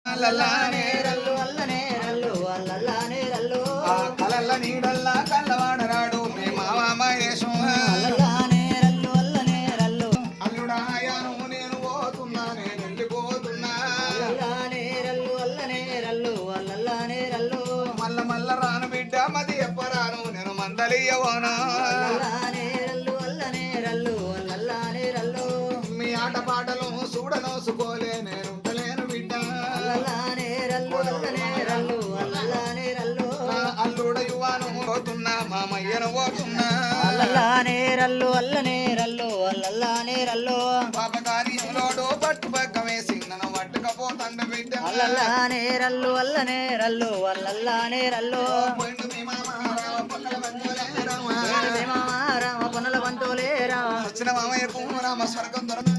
అల్లల్లానే రల్లు అల్లనే రల్లు అల్లల్లానే రల్లు కలల్ల నీడల్లా కల్లవాడరాడు మీ మామ మహేశం అల్లల్లానే రల్లు అల్లనే రల్లు అల్లుడాయాను నేను పోతున్నా నేను వెళ్ళిపోతున్నా అల్లల్లానే రల్లు అల్లనే రల్లు అల్లల్లానే రల్లు మల్ల మల్ల రాను బిడ్డ మది ఎప్పరాను నేను మందలియవోనా అల్లల్లానే రల్లు అల్లనే రల్లు అల్లల్లానే రల్లు మీ ఆట పాటలు చూడనోసుకోలే నేను ఉంటలేను బిడ్డ అల్లల్లానే రల్లు అల్లనే రల్లు అల్లల్లానే రల్లు అల్లుడ యువాను పోతున్నా మామయ్యను పోతున్నా అల్లల్లానే రల్లు అల్లనే రల్లు అల్లల్లానే రల్లు పాపకార్యంలోడు పట్టు పక్క వేసి నన్ను పట్టుకపోతండ బిడ్డ అల్లల్లానే రల్లు అల్లనే రల్లు అల్లల్లానే రల్లు పోయిండు మీ మామ రామ పొన్నల బంధువులే రామ మీ మామ రామ పొన్నల బంధువులే రామ వచ్చిన మామయ్యకు రామ స్వర్గం దొరక